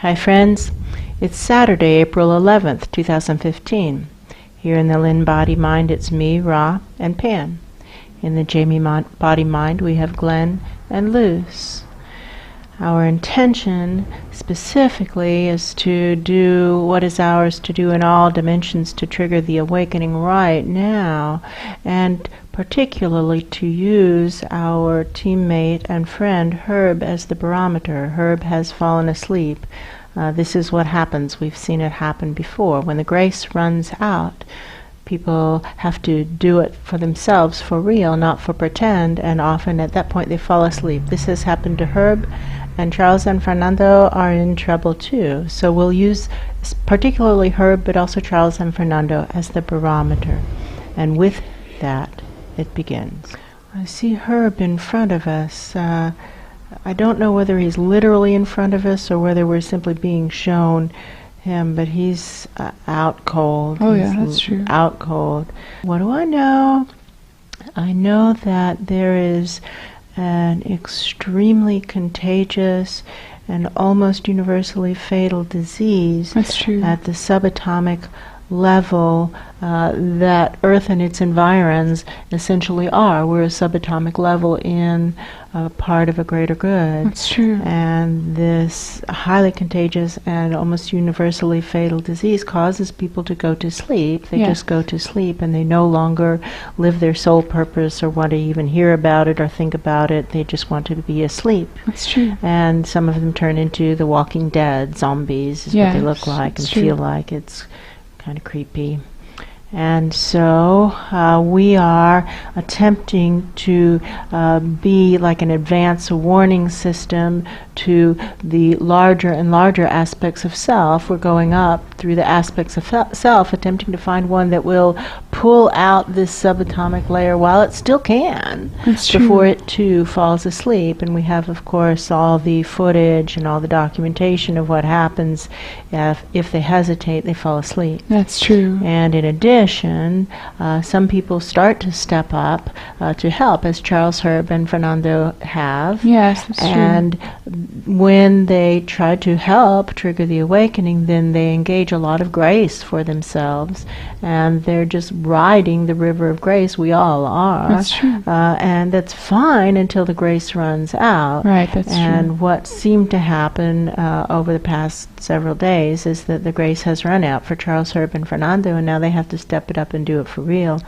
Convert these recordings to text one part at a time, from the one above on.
Hi friends, it's Saturday, April 11th, 2015. Here in the Lynn-Body-Mind, it's me, Ra, and Pan. In the Jamie-Body-Mind, we have Glenn and Luce. Our intention specifically is to do what is ours to do in all dimensions to trigger the awakening right now, and particularly to use our teammate and friend Herb as the barometer. Herb has fallen asleep. This is what happens. We've seen it happen before. When the grace runs out, people have to do it for themselves, for real, not for pretend, and often at that point they fall asleep. This has happened to Herb, and Charles and Fernando are in trouble too. So we'll use particularly Herb, but also Charles and Fernando as the barometer. And with that, it begins. I see Herb in front of us. I don't know whether he's literally in front of us or whether we're simply being shown him, but he's out cold. Oh, he's yeah, that's true. Out cold. What do I know? I know that there is an extremely contagious and almost universally fatal disease That's true. at the subatomic level that Earth and its environs essentially are. We're a subatomic level in part of a greater good. That's true. And this highly contagious and almost universally fatal disease causes people to go to sleep. They just go to sleep, and they no longer live their soul purpose or want to even hear about it or think about it. They just want to be asleep. That's true. And some of them turn into the Walking Dead zombies is what they look like and feel like. It's kind of creepy. And so we are attempting to be like an advance warning system to the larger and larger aspects of self. We're going up through the aspects of self, attempting to find one that will pull out this subatomic layer while it still can, before it too falls asleep. And we have, of course, all the footage and all the documentation of what happens if they hesitate, they fall asleep. That's true. And in addition, some people start to step up to help, as Charles, Herb, and Fernando have. Yes, that's true. And when they try to help trigger the awakening, then they engage a lot of grace for themselves, and they're just riding the river of grace. We all are. That's true. And that's fine until the grace runs out. Right, that's true. And what seemed to happen over the past several days is that the grace has run out for Charles, Herb, and Fernando, and now they have to step it up and do it for real.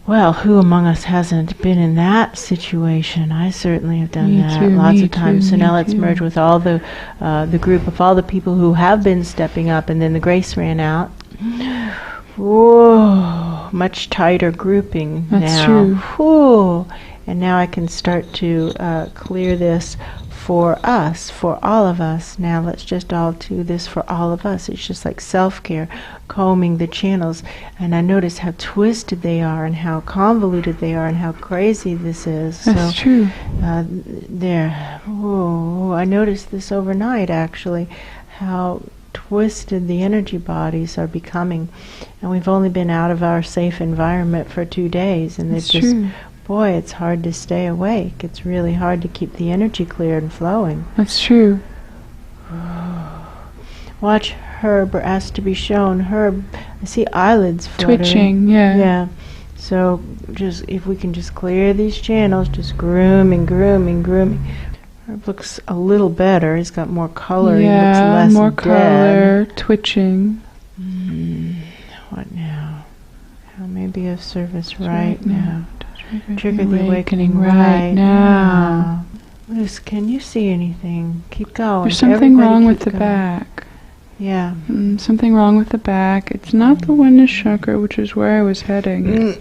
Well, who among us hasn't been in that situation? I certainly have done that lots of times. So now let's merge with all the group of all the people who have been stepping up, and then the grace ran out. Whoa, much tighter grouping now. That's true. Whoa. And now I can start to clear this for us, for all of us. Now let's just all do this for all of us. It's just like self-care, combing the channels. And I notice how twisted they are and how convoluted they are and how crazy this is. That's true. There. Whoa, I noticed this overnight, actually, how twisted the energy bodies are becoming. And we've only been out of our safe environment for 2 days, and it's just, boy, it's hard to stay awake. It's really hard to keep the energy clear and flowing. That's true. Watch Herb, or asked to be shown. Herb, I see eyelids fluttering. Twitching, yeah. Yeah. So just if we can just clear these channels, just grooming. Herb looks a little better. He's got more color. Yeah, he looks less more dead. color, twitching. What now? How may be of service right now? Trigger the awakening right now. Luce, can you see anything? Keep going. There's something wrong with the back. Yeah. Something wrong with the back. It's not the witness chakra, which is where I was heading.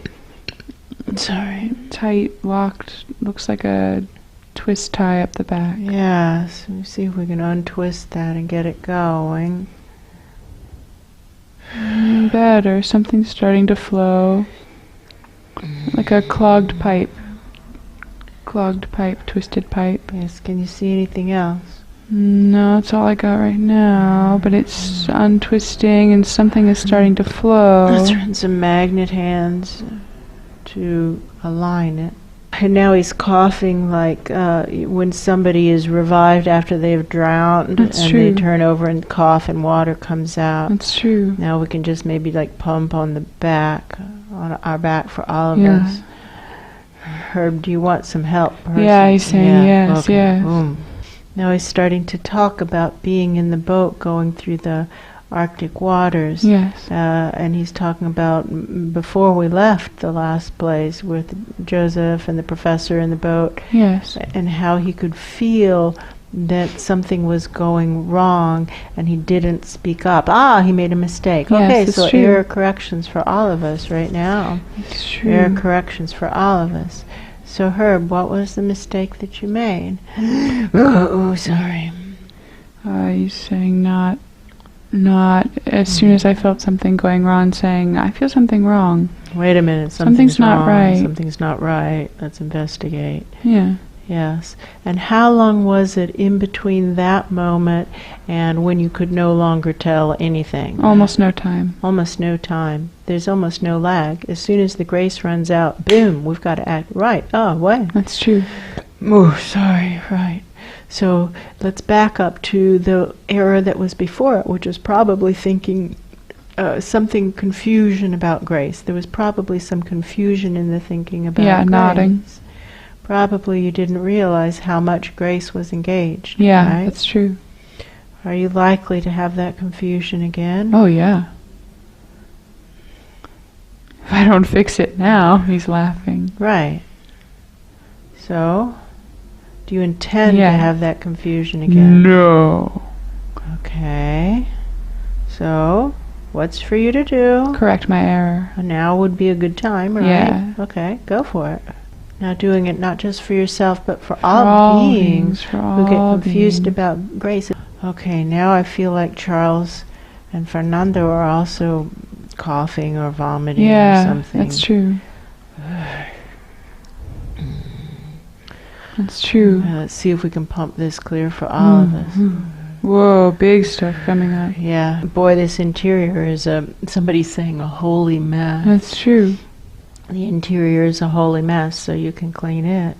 Sorry. Tight, locked, looks like a twist tie up the back. Yeah, so we see if we can untwist that and get it going. Better. Something's starting to flow. Like a clogged pipe. Clogged pipe, twisted pipe. Yes, can you see anything else? No, that's all I got right now, but it's untwisting and something is starting to flow. Let's run some magnet hands to align it. And now he's coughing like when somebody is revived after they've drowned. That's and true. They turn over and cough and water comes out. That's true. Now we can just maybe like pump on the back, on our back for all of Yeah. us. Herb, do you want some help? Yeah, he's saying yes, okay. yes. Boom. Now he's starting to talk about being in the boat going through the Arctic waters. Yes. And he's talking about before we left the last place with Joseph and the professor in the boat. Yes. And how he could feel that something was going wrong and he didn't speak up. He made a mistake. Yes, Okay, it's so true. error corrections for all of us right now. It's true. Error corrections for all of us. So Herb, what was the mistake that you made? Oh, sorry. He's saying not as soon as I felt something going wrong, saying, I feel something wrong. Wait a minute, Something's not wrong. right. Something's not right. Let's investigate. Yeah. Yes. And how long was it in between that moment and when you could no longer tell anything? Almost no time. Almost no time. There's almost no lag. As soon as the grace runs out, boom, we've got to act right. Oh, what? That's true. Oh, sorry, right. So let's back up to the era that was before it, which was probably thinking something confusion about grace. There was probably some confusion in the thinking about grace. Nodding. Probably you didn't realize how much grace was engaged. Yeah, right? that's true. Are you likely to have that confusion again? Oh, yeah. If I don't fix it now, he's laughing. Right. So, do you intend to have that confusion again? No. Okay. So, what's for you to do? Correct my error. Now would be a good time, right? Yeah. Okay, go for it. Now doing it not just for yourself, but for all beings who get confused about grace. Okay, now I feel like Charles and Fernando are also coughing or vomiting or something. Yeah, that's true. That's true. Let's see if we can pump this clear for all of us. Whoa, big stuff coming up. Yeah. Boy, this interior is somebody's saying a holy mess. That's true. The interior is a holy mess, so you can clean it.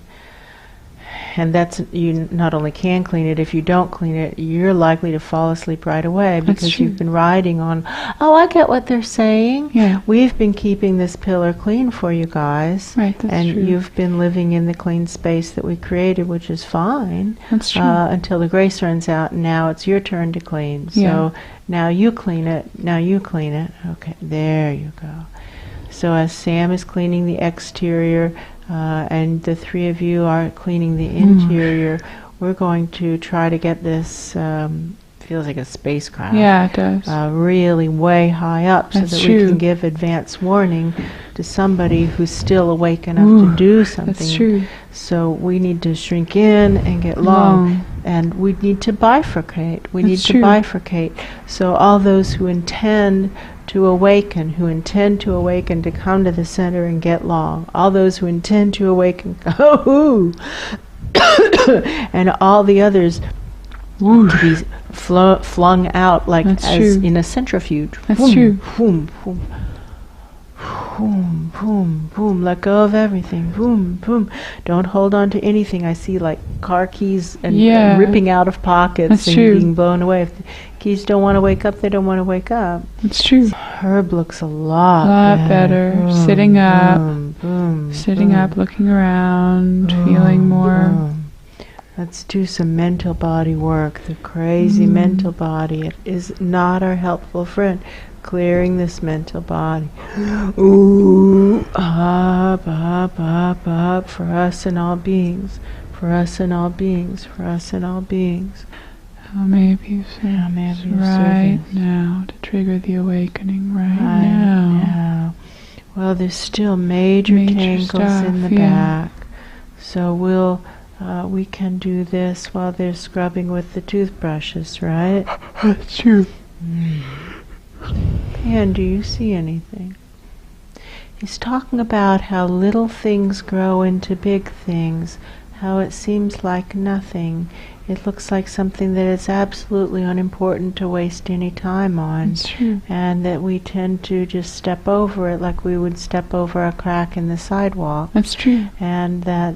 And that's, you not only can clean it, if you don't clean it, you're likely to fall asleep right away because you've been riding on, I get what they're saying. Yeah. We've been keeping this pillar clean for you guys. Right, that's and true. you've been living in the clean space that we created, which is fine. That's true. Until the grace runs out, and now it's your turn to clean. So now you clean it, now you clean it. Okay, there you go. So as Sam is cleaning the exterior, and the three of you are cleaning the interior, we're going to try to get this, feels like a spacecraft. Yeah, it does. Really way high up so That's that true. we can give advance warning to somebody who's still awake enough to do something. That's true. So we need to shrink in and get long. And we need to bifurcate. We need to bifurcate. So all those who intend to awaken, to come to the center and get long. All those who intend to awaken, and all the others to be flung out like as in a centrifuge. That's true. Boom, boom. Boom, boom, boom. Let go of everything. Boom, boom. Don't hold on to anything. I see like car keys and ripping out of pockets and being blown away. If the keys don't want to wake up, they don't want to wake up. It's true. Herb looks a lot better. Boom, sitting up. Boom, boom, sitting boom. up, looking around, feeling more. Boom. Let's do some mental body work. The crazy mental body. It is not our helpful friend. Clearing this mental body. Ooh, up, up, up, up, for us and all beings, for us and all beings, for us and all beings. How may I be of service right now to trigger the awakening right now? Well, there's still major tangles stuff, in the back, so we can do this while they're scrubbing with the toothbrushes, right? That's true. And do you see anything? He's talking about how little things grow into big things, how it seems like nothing. It looks like something that is absolutely unimportant to waste any time on. That's true. And that we tend to just step over it like we would step over a crack in the sidewalk. That's true. And that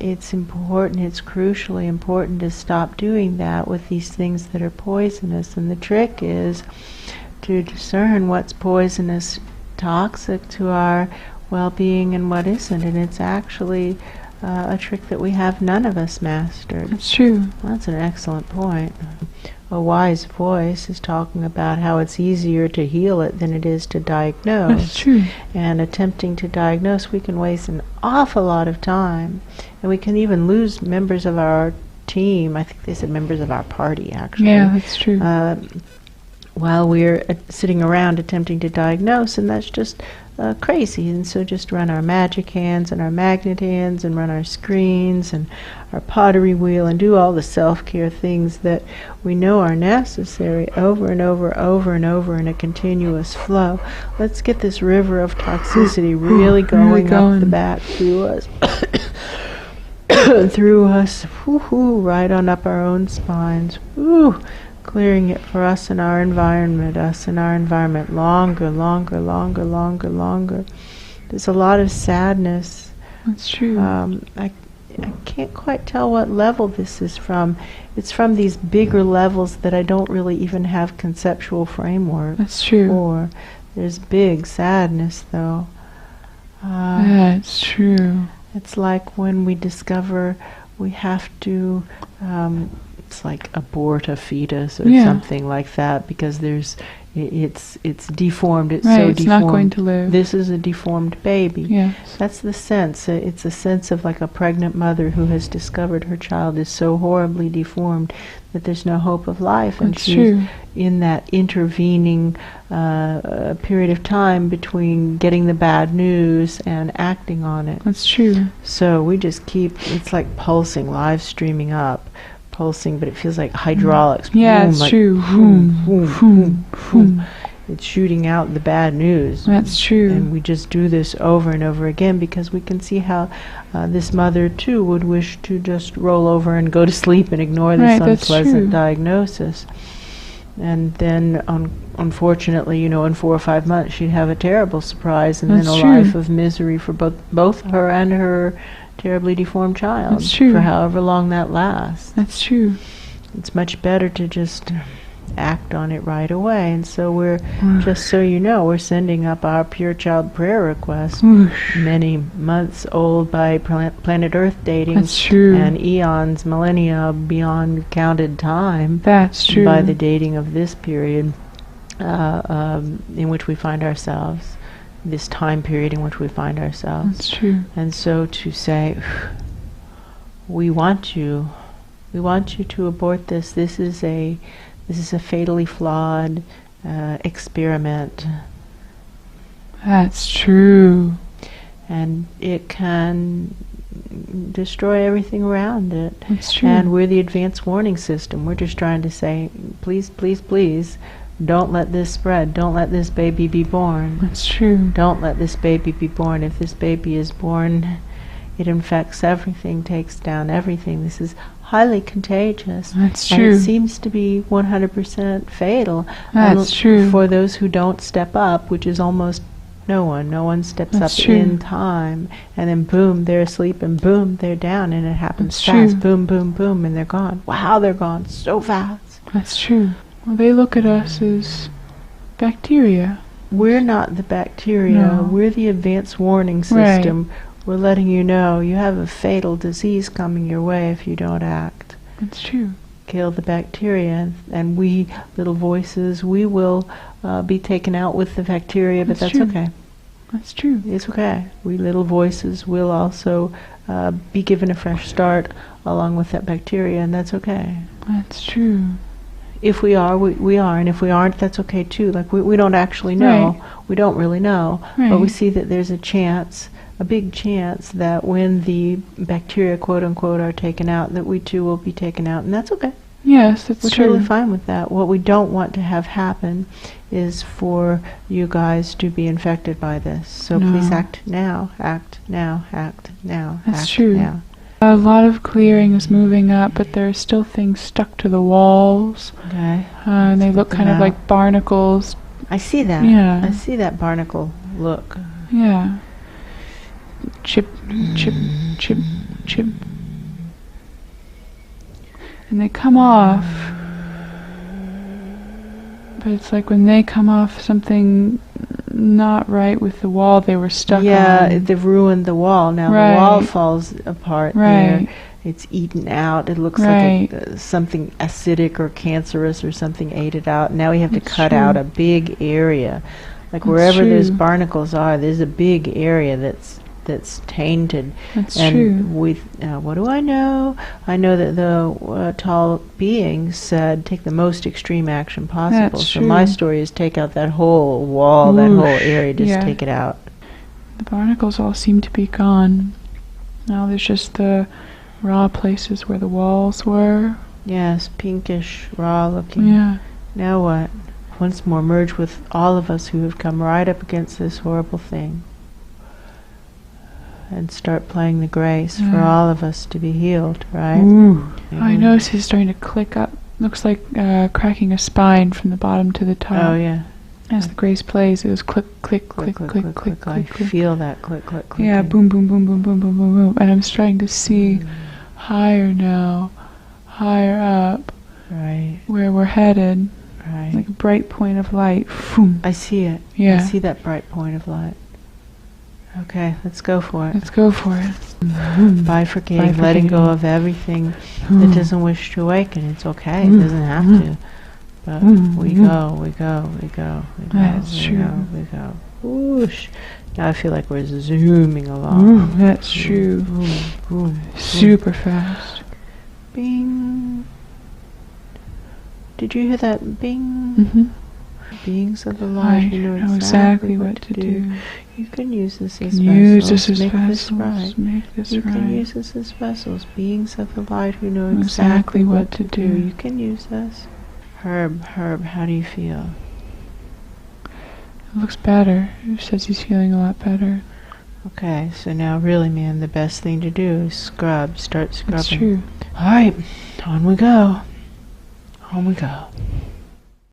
it's important, it's crucially important to stop doing that with these things that are poisonous. And the trick is to discern what's poisonous, toxic to our well-being and what isn't. And it's actually a trick that we have none of us mastered. That's true. That's an excellent point. A wise voice is talking about how it's easier to heal it than it is to diagnose. That's true. And attempting to diagnose, we can waste an awful lot of time. And we can even lose members of our team. I think they said members of our party, actually. Yeah, that's true. While we're sitting around attempting to diagnose, and that's just crazy. And so just run our magic hands and our magnet hands and run our screens and our pottery wheel and do all the self-care things that we know are necessary over and over, over and over in a continuous flow. Let's get this river of toxicity really going up the back through us. Through us, right on up our own spines. Clearing it for us and our environment, longer, longer, longer, longer, longer. There's a lot of sadness. That's true. I can't quite tell what level this is from. It's from these bigger levels that I don't really even have conceptual framework. That's true. For. There's big sadness, though. That's true. It's like when we discover we have to it's like abort a fetus or something like that because it's deformed. It's so deformed. It's not going to live. This is a deformed baby. Yes. That's the sense. It's a sense of like a pregnant mother who has discovered her child is so horribly deformed that there's no hope of life. And she's in that intervening period of time between getting the bad news and acting on it. That's true. So we just keep, it's like pulsing, live streaming up. Pulsing, but it feels like hydraulics. Yeah, boom, it's like true. Boom, boom, boom. It's shooting out the bad news. That's true. And we just do this over and over again because we can see how this mother too would wish to just roll over and go to sleep and ignore this unpleasant diagnosis. And then, unfortunately, in 4 or 5 months, she'd have a terrible surprise, and then a life of misery for both her and her terribly deformed child. That's true. For however long that lasts. That's true. It's much better to just act on it right away. And so we're, just so you know, we're sending up our Pure Child prayer request, many months old by planet Earth dating. That's true. And eons, millennia beyond counted time. That's true. By the dating of this period in which we find ourselves. This time period in which we find ourselves. That's true. And so to say, we want you to abort this. This is a fatally flawed experiment. That's true. And it can destroy everything around it. That's true. And we're the advanced warning system. We're just trying to say, please, please, please, don't let this spread. Don't let this baby be born. That's true. Don't let this baby be born. If this baby is born, it infects everything, takes down everything. This is highly contagious. That's and true. it seems to be 100% fatal. That's true. For those who don't step up, which is almost no one. No one steps That's up true. in time. And then boom, they're asleep, and boom, they're down, and it happens That's fast. true. Boom, boom, boom, and they're gone. Wow, they're gone so fast. That's true. Well, they look at us as bacteria. We're not the bacteria. No. We're the advanced warning system. We're letting you know you have a fatal disease coming your way if you don't act. That's true. Kill the bacteria, and we, little voices, we will be taken out with the bacteria, but that's true. okay. That's true. It's okay. We, little voices, will also be given a fresh start along with that bacteria, and that's okay. That's true. If we are, we are, and if we aren't, that's okay too. Like, we don't actually know. Right. We don't really know. Right. But we see that there's a chance, a big chance, that when the bacteria, quote unquote, are taken out, that we too will be taken out, and that's okay. Yes, that's We're true. totally fine with that. What we don't want to have happen is for you guys to be infected by this. So No. please act now, act now, act now, That's act true. now. A lot of clearing is moving up, but there are still things stuck to the walls. Okay. And they look kind of like barnacles. I see that. Yeah. I see that barnacle look. Yeah. Chip, chip, chip, chip. And they come off. But it's like when they come off, something not right with the wall they were stuck on. Yeah, they've ruined the wall. Now Right. the wall falls apart Right. there. It's eaten out. It looks Right. like something acidic or cancerous or something ate it out. Now we have to That's cut true. out a big area. Like That's wherever those true. barnacles are, there's a big area that's tainted. That's and true. what do I know? I know that the tall being said, take the most extreme action possible. That's So my true. story is take out that whole wall, that whole Whoosh. area, just Yeah. take it out. The barnacles all seem to be gone. Now there's just the raw places where the walls were. Yes, pinkish, raw looking. Yeah. Now what? Once more merge with all of us who have come right up against this horrible thing. And start playing the grace for Yeah. all of us to be healed, right? Ooh. Mhm. I notice he's starting to click up. Looks like cracking a spine from the bottom to the top. Oh, yeah. As the grace plays, it was click, click, click, click, click, click, I click. feel that click, click, click. Yeah, boom, boom, boom, boom, boom, boom, boom, boom. And I'm starting to see higher now, higher up, Right, where we're headed. right. Like a bright point of light. Boom. I see it. Yeah. I see that bright point of light. Okay, let's go for it. Let's go for it. Bifurcating, letting go of everything that doesn't wish to awaken. It's okay. It doesn't have to. But we go, we go, we go, we go. That's we true. Go, we go. Whoosh. Now I feel like we're zooming along. That's true. Boom, boom, Super fast. Bing. Did you hear that bing? Mm-hmm. Beings of the I light who know exactly what to do. You can use this as Can vessels. use this as Make vessels. this right. Make this You right. can use this as vessels. Beings of the light who know Know exactly what to do. You can use this. Herb, how do you feel? It looks better. He says he's feeling a lot better. Okay, so now really, man, the best thing to do is scrub. Start scrubbing. That's true. All right, on we go. On we go.